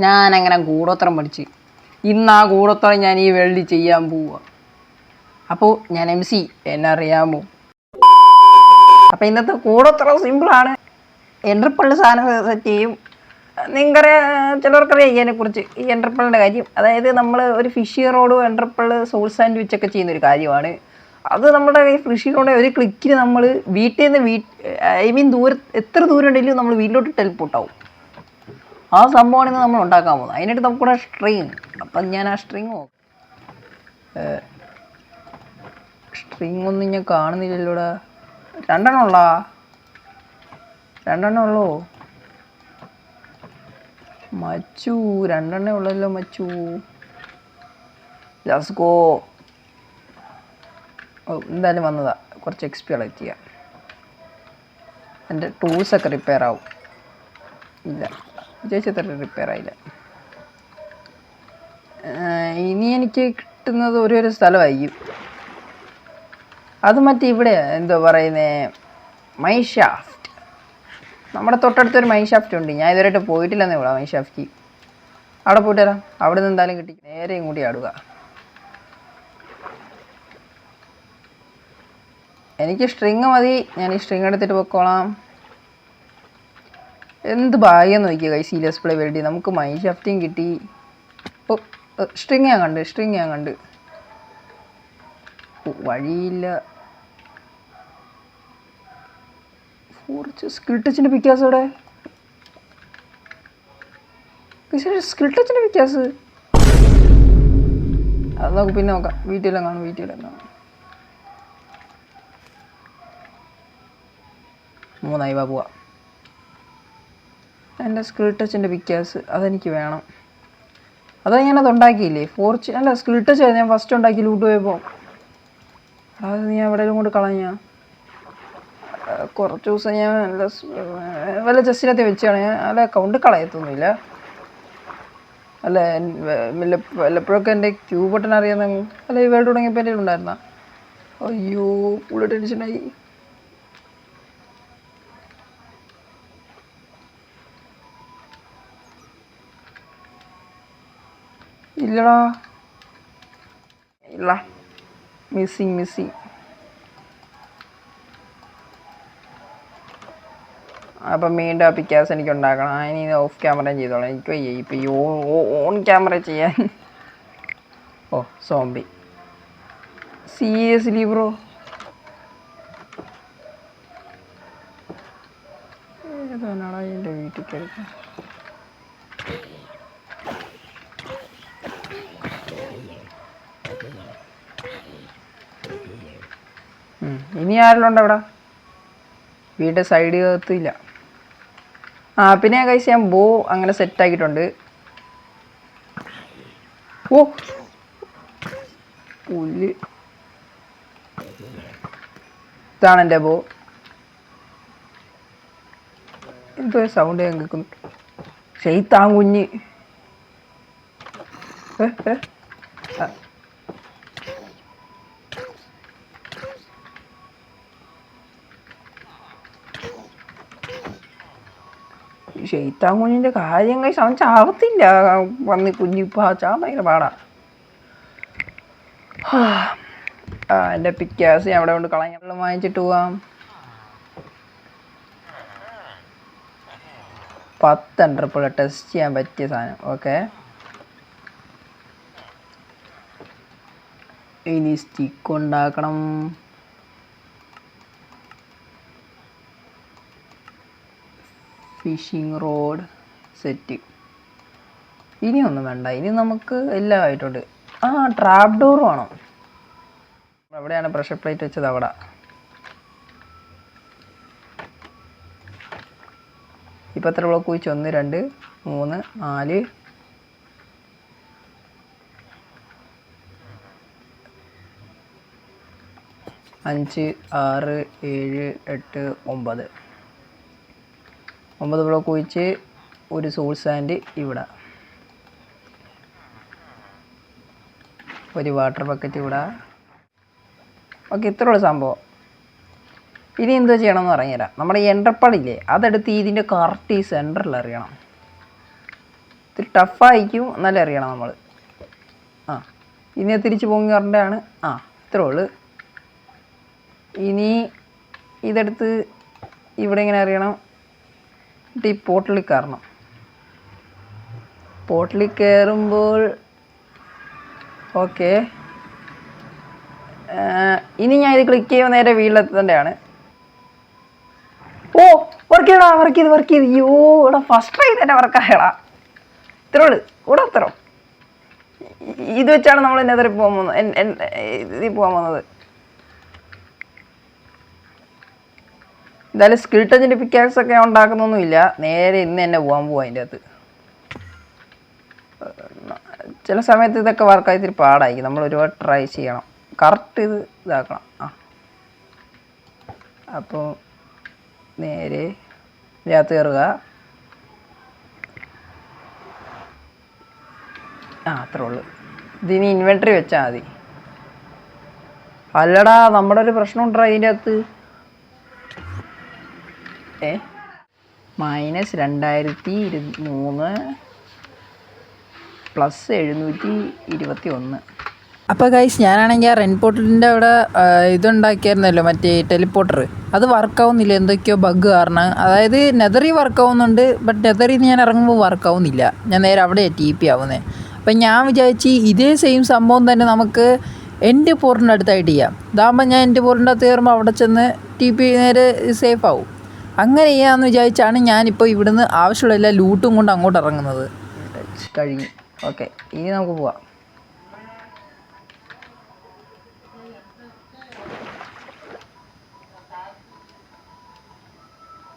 ഞാനങ്ങനെ കൂടോത്രം പഠിച്ച് ഇന്ന് ആ കൂടോത്രം ഞാൻ ഈ വെള്ളി ചെയ്യാൻ പോവുക. അപ്പോൾ ഞാൻ MC, എന്നെ അറിയാമോ? അപ്പോൾ ഇന്നത്തെ കൂടോത്രം സിമ്പിളാണ്. എൻ്റർപ്പള്ളി സാധനം സെറ്റ് ചെയ്യും. നിങ്ങൾക്കറിയാം, ചിലവർക്കറിയാം ഇതിനെക്കുറിച്ച്, ഈ എൻ്റർപ്പള്ളിൻ്റെ കാര്യം. അതായത് നമ്മൾ ഒരു ഫിഷി റോഡ് എൻ്റർപ്പള്ളി സോൾ സാൻഡ്വിച്ച് ഒക്കെ ചെയ്യുന്നൊരു കാര്യമാണ്. അത് നമ്മുടെ ഈ ഫിഷി റോഡ് ഒരു ക്ലിക്കിന് നമ്മൾ വീട്ടിൽ നിന്ന് എത്ര ദൂരം ഉണ്ടെങ്കിലും നമ്മൾ വീട്ടിലോട്ട് ടെലിപ്പോർട്ടാവും. ആ സംഭവമാണ് ഇന്ന് നമ്മൾ ഉണ്ടാക്കാൻ പോകുന്നത്. അതിനായിട്ട് നമുക്കിവിടെ സ്ട്രിങ്. അപ്പം ഞാൻ ആ സ്ട്രിങ് ഒന്നും ഞാൻ കാണുന്നില്ലല്ലോ ഇവിടെ. രണ്ടെണ്ണം ഉള്ളോ മച്ചു? രണ്ടെണ്ണേ ഉള്ളല്ലോ മച്ചു. Let's go. എന്തായാലും വന്നതാ, കുറച്ച് XP കളക്ട് ചെയ്യാം. എൻ്റെ ടൂൾസൊക്കെ റിപ്പയർ ആവും. ഇല്ല, വിചാരിച്ചത്ര റിപ്പയർ ആയില്ല. ഇനി എനിക്ക് കിട്ടുന്നത് ഒരു സ്ഥലമായിരിക്കും. അത് മറ്റേ ഇവിടെ എന്തോ പറയുന്നത്, മൈൻഷാഫ്റ്റ്. നമ്മുടെ തൊട്ടടുത്തൊരു മൈൻഷാഫ്റ്റ് ഉണ്ട്. ഞാൻ ഇതുവരെയായിട്ട് പോയിട്ടില്ലെന്നേ ഉള്ളൂ മൈൻഷാഫ്റ്റ്. അവിടെ പോയിട്ട് വരാം. അവിടെ നിന്ന് എന്തായാലും കിട്ടി നേരെ ഇങ്ങോട്ട് ആടുക. എനിക്ക് സ്ട്രിങ് മതി. ഞാൻ ഈ സ്ട്രിങ് എടുത്തിട്ട് പൊക്കോളാം. എന്ത് ഭാഗ്യം നോക്കിയ കൈ സീരിയസ് പ്ലേ വേണ്ടി നമുക്ക് മൈൻഷാഫ്റ്റും കിട്ടി. ഓ, സ്ട്രിങ് ഞാൻ കണ്ട് വഴിയില്ല. സ്കിൽ ടച്ചിൻ്റെ പിക്കാസ് അവിടെ. സ്കിൽ ടച്ചിൻ്റെ പിക്കാസ് അത് നമുക്ക് പിന്നെ നോക്കാം. വീട്ടിലെല്ലാം കാണും. 3 പോവാ. എൻ്റെ സ്കിൽ ടച്ചിൻ്റെ പിക്കാസ് അതെനിക്ക് വേണം. അത് ഞാനത് ഉണ്ടാക്കിയില്ലേ? അല്ല, സ്കിൽ ടച്ച് ഞാൻ ഫസ്റ്റ് ഉണ്ടാക്കി ലൂട്ട് പോയപ്പോൾ. അത് ഞാൻ എവിടെയെങ്കിലും കൊണ്ട് കളഞ്ഞ. കുറച്ച് ദിവസം ഞാൻ വല്ല ജസ്റ്റിനകത്ത് വെച്ച് കളയാൻ. അല്ല, അക്കൗണ്ട് കളയത്തൊന്നുമില്ല. അല്ല, വല്ലപ്പോഴൊക്കെ എൻ്റെ ക്യൂ ബട്ടൺ അറിയാമെന്ന്. അല്ല, ഈ വേൾഡ് തുടങ്ങിയപ്പോൾ എൻ്റെ ഉണ്ടായിരുന്ന. അയ്യോ, ഫുള്ള് ടെൻഷനായി. ഇല്ലടാ, ഇല്ല, മിസ്സിങ്. അപ്പം വീണ്ടും ആ പിക്കാസ് എനിക്ക് ഉണ്ടാക്കണം. ഇനി ഓഫ് ക്യാമറ ചെയ്തോളാം. എനിക്ക് വയ്യ ഇപ്പം ഈ ഓൺ ക്യാമറ ചെയ്യാൻ. Oh, zombie. Seriously bro? ഏതാണാടാ എൻ്റെ വീട്ടിൽ കയറി? ഇനി ആരെല്ലാം ഉണ്ട് അവിടെ? വീടിൻ്റെ സൈഡ് കത്തില്ല. പിന്നെ കഴിച്ച് ഞാൻ ബോ അങ്ങനെ സെറ്റാക്കിയിട്ടുണ്ട്. ഓ, പുല്ല്. ഇതാണ് എൻ്റെ ബോ. എന്തോ സൗണ്ട് ഞാൻ കേൾക്കുന്നു. ഷെയ്ത്താൻ കുഞ്ഞ്. ഷെയ്ത്താൻ കുഞ്ഞിൻ്റെ കാര്യം കഴിച്ച് അവൻ ചാവത്തില്ല. വന്ന് കുഞ്ഞിപ്പോൾ ചാവാൻ ഭയങ്കര പാടാ. എൻ്റെ പിക്കാസ് ഞാൻ അവിടെ കൊണ്ട് കളയാൻ വാങ്ങിച്ചിട്ട് പോവാം. 10 എൻ്റർപ്പോൾ ടെസ്റ്റ് ചെയ്യാൻ പറ്റിയ സാധനം. ഓക്കെ, ഇനി സ്റ്റിക്ക് ഉണ്ടാക്കണം. Fishing rod set. ഇനിയൊന്നും വേണ്ട. ഇനി നമുക്ക് എല്ലാം ആയിട്ടുണ്ട്. ട്രാപ്പ് ഡോർ വേണം. എവിടെയാണ് പ്രഷർ പ്ലേറ്റ് വെച്ചത്? അവിടെ. ഇപ്പം എത്ര ബ്ലോക്ക് വെച്ച്? 1 2 3 4 5 6 7 8 9 ബ്ലോക്ക് ഒഴിച്ച് ഒരു സോൾ സാൻഡ് ഇവിടെ, ഒരു വാട്ടർ ബക്കറ്റ് ഇവിടെ. ഓക്കെ, ഇത്രയുള്ള സംഭവം. ഇനി എന്തോ ചെയ്യണമെന്ന് പറഞ്ഞുതരാം. നമ്മുടെ ഈ എൻ്റർപ്പളില്ലേ, അതെടുത്ത് ഇതിൻ്റെ കറക്റ്റ് ഈ സെൻറ്ററിൽ എറിയണം. ഇത്തിരി ടഫായിരിക്കും എന്നാലും അറിയണം നമ്മൾ. ആ ഇനി തിരിച്ച് പൊങ്ങി വരേണ്ടതാണ്. ഇത്രേ ഉള്ളു. ഇനി ഇതെടുത്ത് ഇവിടെ ഇങ്ങനെ അറിയണം. എന്നിട്ട് ഈ പോർട്ടലിൽ കയറണം. പോർട്ടലിൽ കയറുമ്പോൾ ഓക്കെ. ഇനി ഞാൻ ഇത് ക്ലിക്ക് ചെയ്യുമ്പോൾ നേരെ വീട്ടിലെത്തേണ്ടതാണ്. ഓ വർക്ക് ചെയ്ത് അയ്യോ ഇവിടെ ഫസ്റ്റ് ട്രൈ തന്നെ വർക്കായടാ. ഇത്രേ ഉള്ളു. കൂടെ അത്രോ ഇത് വെച്ചാണ് നമ്മൾ ഇതിൽ പോകാൻ പോകുന്നത്. എന്തായാലും സ്കിൽ ടച്ചിൻ്റെ പിക്കാക്സ് ഒക്കെ ഉണ്ടാക്കുന്നൊന്നുമില്ല. നേരെ ഇന്ന് തന്നെ പോകാൻ പോവാം. അതിൻ്റെ അകത്ത് ചില സമയത്ത് ഇതൊക്കെ വർക്കായി ഇത്തിരി പാടായിരിക്കും. നമ്മൾ ഒരുപാട് ട്രൈ ചെയ്യണം. കറക്റ്റ് ഇതാക്കണം. അപ്പോൾ നേരെ ഇതിനകത്ത് കയറുക. അത്രേ ഉള്ളു. ഇതിനി ഇൻവെൻട്രി വെച്ചാൽ മതി. അല്ലടാ നമ്മുടെ ഒരു പ്രശ്നം ഉണ്ടോ അതിൻ്റെ അകത്ത്. -2023 +721. അപ്പോൾ ഗൈസ് ഞാനാണെങ്കിൽ ആ റെൻപോർട്ടലിൻ്റെ അവിടെ ഇതുണ്ടാക്കിയായിരുന്നല്ലോ, മറ്റേ ടെലിപ്പോർട്ടർ. അത് വർക്കാവുന്നില്ല, എന്തൊക്കെയോ ബഗ് കാരണം. അതായത് നെതറി വർക്കാവുന്നുണ്ട്, ബട്ട് നെതറിൽ നിന്ന് ഞാൻ ഇറങ്ങുമ്പോൾ വർക്കാവുന്നില്ല. ഞാൻ നേരെ അവിടെ TP ആവുന്നത്. അപ്പം ഞാൻ വിചാരിച്ച് ഇതേ സെയിം സംഭവം തന്നെ നമുക്ക് എൻ്റെ പോർട്ടിൻ്റെ അടുത്തായിട്ട് ചെയ്യാം. ഇതാകുമ്പോൾ ഞാൻ എൻ്റെ പോർട്ടിൻ്റെ അകത്ത് കയറുമ്പോൾ അവിടെ ചെന്ന് TP നേരെ സേഫ് ആവും. അങ്ങനെ ചെയ്യാമെന്ന് വിചാരിച്ചാണ് ഞാനിപ്പോൾ ഇവിടുന്ന് ആവശ്യമുള്ള എല്ലാ ലൂട്ടും കൊണ്ട് അങ്ങോട്ട് ഇറങ്ങുന്നത്. കഴിഞ്ഞു. ഓക്കെ ഇനി നമുക്ക് പോവാം.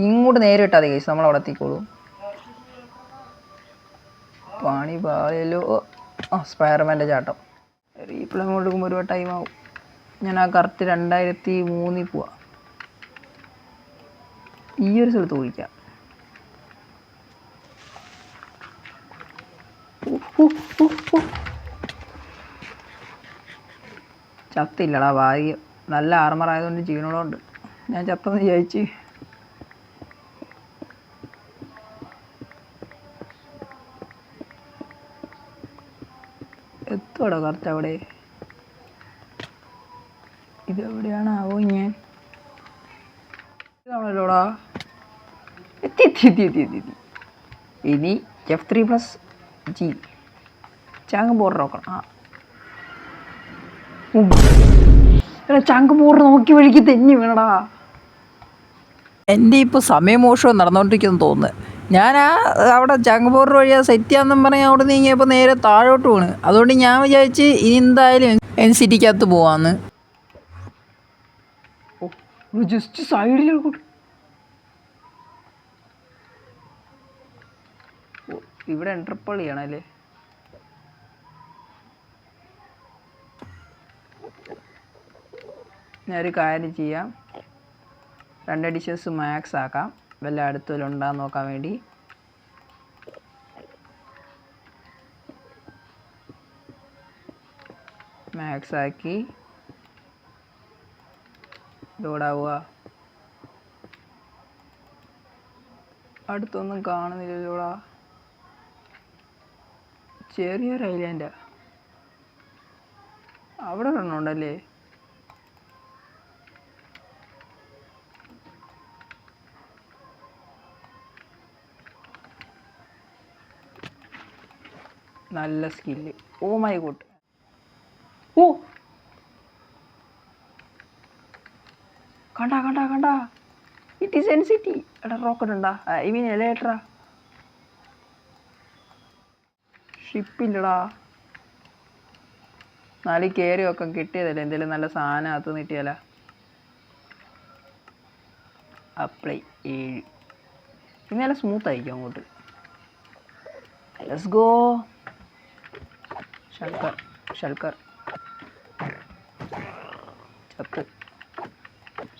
ഇങ്ങോട്ട് നേരെ ഇട്ടാൽ മതി. നമ്മൾ അവിടെ എത്തിക്കോളും. പണി പാളിയല്ലോ. സ്പൈഡർമാൻ്റെ ചാട്ടം. റീപ്ലേ അങ്ങോട്ട് എടുക്കുമ്പോൾ ഒരുപാട് ടൈമാവും. ഞാൻ കറക്റ്റ് 2003 പോവാം. ഈ ഒരു സ്ഥലത്ത് വിളിക്കാം. ചത്തില്ലടാ ഭാഗ്യം. നല്ല ആർമറായതുകൊണ്ട് ജീവനോടുണ്ട്. ഞാൻ ചത്തെന്ന് വിചാരിച്ച്. എത്തോടാ കറക്റ്റ് അവിടെ. ഇതെവിടെയാണാവോ ഞാൻ. ഇതാണല്ലോടാ. എത്തി. ഇനി F3+G ചാങ്ക് ബോർഡർ നോക്കണം. ചാങ്ക് ബോർഡർ നോക്കി വഴിക്ക് തെന്നി വീണടാ. എൻ്റെ ഇപ്പോൾ സമയമോഷണം നടന്നുകൊണ്ടിരിക്കുമെന്ന് തോന്നുന്നു. ഞാൻ അവിടെ ചാങ്ക് ബോർഡർ വഴി സെറ്റ് ചെയ്യാമെന്നും പറഞ്ഞ് അവിടെ നീങ്ങിയപ്പോൾ നേരെ താഴോട്ട് വീണ്. അതുകൊണ്ട് ഞാൻ വിചാരിച്ച് ഇനി എന്തായാലും NCTക്കകത്ത് പോവാന്ന്. ജസ്റ്റ് സൈഡിലോട്ട്. ഇവിടെ എൻട്രപ്പള്ളി ആണല്ലേ. ഞാനൊരു കാര്യം ചെയ്യാം. 2 എഡിഷൻസ് മാക്സ് ആക്കാം. വല്ല അടുത്ത് വല്ല ഉണ്ടാകുന്ന നോക്കാൻ വേണ്ടി. മാക്സ് ആക്കി ലോഡാവുക. അടുത്തൊന്നും കാണുന്നില്ലല്ലോടാ. ചെറിയൊരു ഐലാൻഡാ. അവിടെ കിടന്നുണ്ടല്ലേ. നല്ല സ്കില്ല്. Oh my god. കണ്ട ഇറ്റ് ഈസ് NCT. എടാ റോക്കറ്റ് ഉണ്ടാ. I mean Electra. ഷിപ്പില്ലടാ. 4 കയറിയൊക്കെ കിട്ടിയതല്ലേ. എന്തെങ്കിലും നല്ല സാധനം അകത്ത് നീട്ടിയാല. അപ്ലൈ 7. ഇനി നല്ല സ്മൂത്ത് ആയിരിക്കും അങ്ങോട്ട്. Let's go. ഷൾക്കർ ചത്ത്.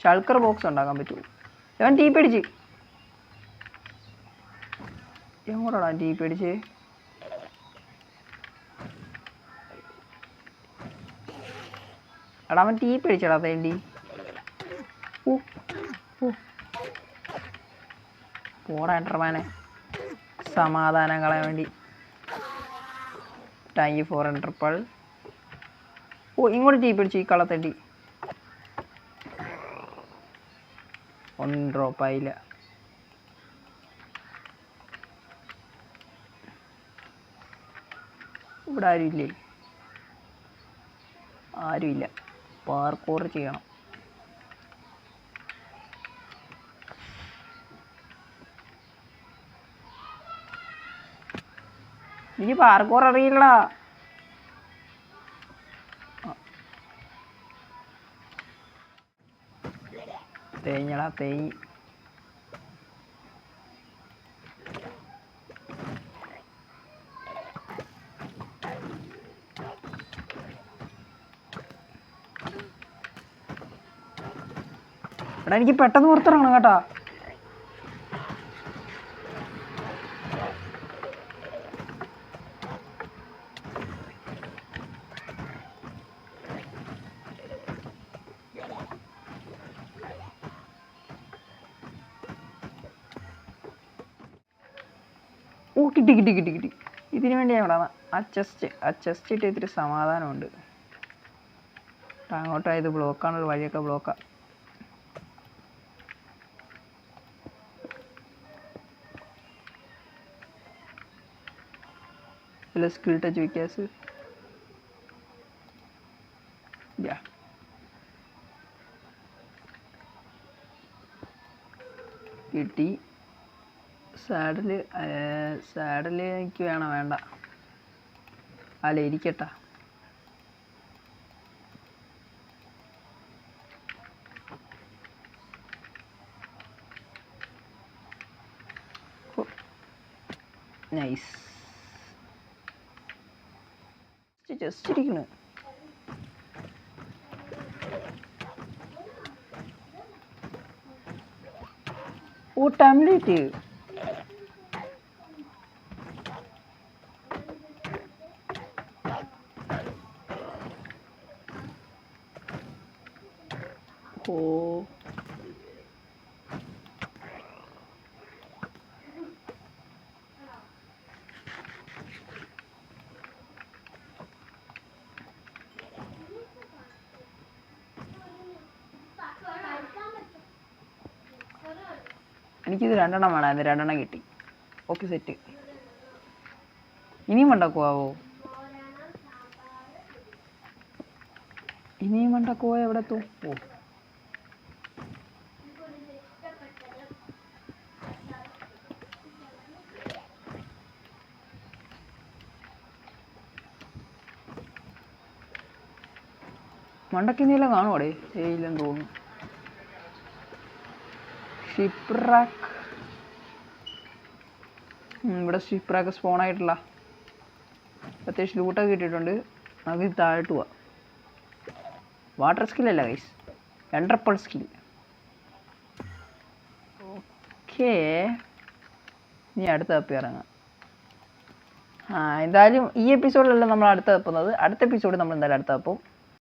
ഷൾക്കർ ബോക്സ് ഉണ്ടാക്കാൻ പറ്റുമോ? ഞാൻ TP അടിച്ച്. എങ്ങോട്ടാണ് TP അടിച്ച്? എടാ അവൻ TP അടിച്ചടാ തേണ്ടി. പോടാ എൻട്രമാനെ. സമാധാനം കളയാൻ വേണ്ടി താങ്ക് യു ഫോർ എൻ്റർപ്പൾ. ഓ ഇങ്ങോട്ട് ടീ പിടിച്ചു ഈ കളത്തട്ടി. 1 ഡ്രോപ്പ് ആയില്ല. ഇവിടെ ആരുമില്ലേ? ആരുമില്ല. പാർക്കോർ ചെയ്യണം. എനിക്ക് പാർക്കോർ അറിയില്ല. തേഞ്ഞടാ തേഞ്ഞ്. എടാ എനിക്ക് പെട്ടെന്ന് പുറത്തിറങ്ങണം കേട്ടാ. ഓ കിട്ടി കിട്ടി കിട്ടി കിട്ടി. ഇതിനു വേണ്ടിയാണ് ഇവിടെ അച്ചസ്റ്റ് ഇട്ട് ഇത്തിരി സമാധാനമുണ്ട്. അങ്ങോട്ടായത് ബ്ലോക്കാണ്, വഴിയൊക്കെ ബ്ലോക്കാണ്. സ്കിൽ ടച്ച് വിക്കാസ് കിട്ടി. സാഡിൽ എനിക്ക് വേണ്ട. അല്ല ഇരിക്കട്ടാ. നൈസ്. ജസ്റ്റ് ഇരിക്കണ്. ഓ ടാബ്ലേറ്റ്. ഓ എനിക്കിത് 2 എണ്ണം വേണം. അത് 2 എണ്ണം കിട്ടി. Okay set. ഇനിയും ഉണ്ടാക്കുവാവോ? ഇനിയും ഉണ്ടാക്കുവോ? എവിടെ എത്തും? ഓ മണ്ടയ്ക്ക് നീളം കാണുവാടേ? ഇല്ലെന്ന് തോന്നുന്നു. ഷിപ്രാക്ക്. ഇവിടെ ഷിപ്രാക്ക് സ്പോൺ ആയിട്ടില്ല. അത്യാവശ്യം ലൂട്ടൊക്കെ കിട്ടിയിട്ടുണ്ട്. നമുക്ക് ഇത് താഴോട്ട് പോവാം. വാട്ടർ സ്കില്ലല്ല ഗൈസ്, എൻ്റർപ്പൾ സ്കിൽ. ഓക്കേ, ഇനി അടുത്ത തപ്പി ഇറങ്ങാം. എന്തായാലും ഈ എപ്പിസോഡിലല്ല നമ്മൾ അടുത്ത തപ്പുന്നത്. അടുത്ത എപ്പിസോഡ് നമ്മൾ എന്തായാലും അടുത്ത തപ്പും.